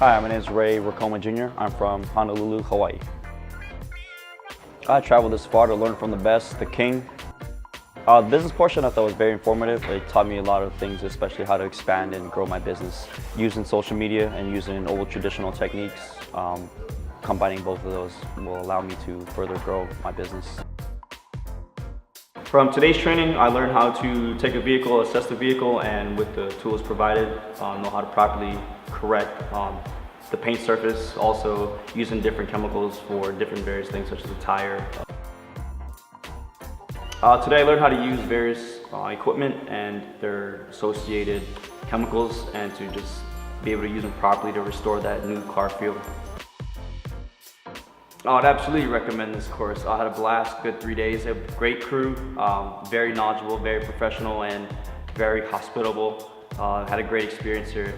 Hi, my name is Racoma Jr. I'm from Honolulu, Hawaii. I traveled this far to learn from the best, the king. The business portion I thought was very informative. It taught me a lot of things, especially how to expand and grow my business. Using social media and using old traditional techniques, combining both of those will allow me to further grow my business. From today's training, I learned how to take a vehicle, assess the vehicle, and with the tools provided, know how to properly correct the paint surface, also using different chemicals for different various things such as the tire. Today I learned how to use various equipment and their associated chemicals and to just be able to use them properly to restore that new car feel. I'd absolutely recommend this course. I had a blast, good 3 days. A great crew, very knowledgeable, very professional, and very hospitable. Had a great experience here.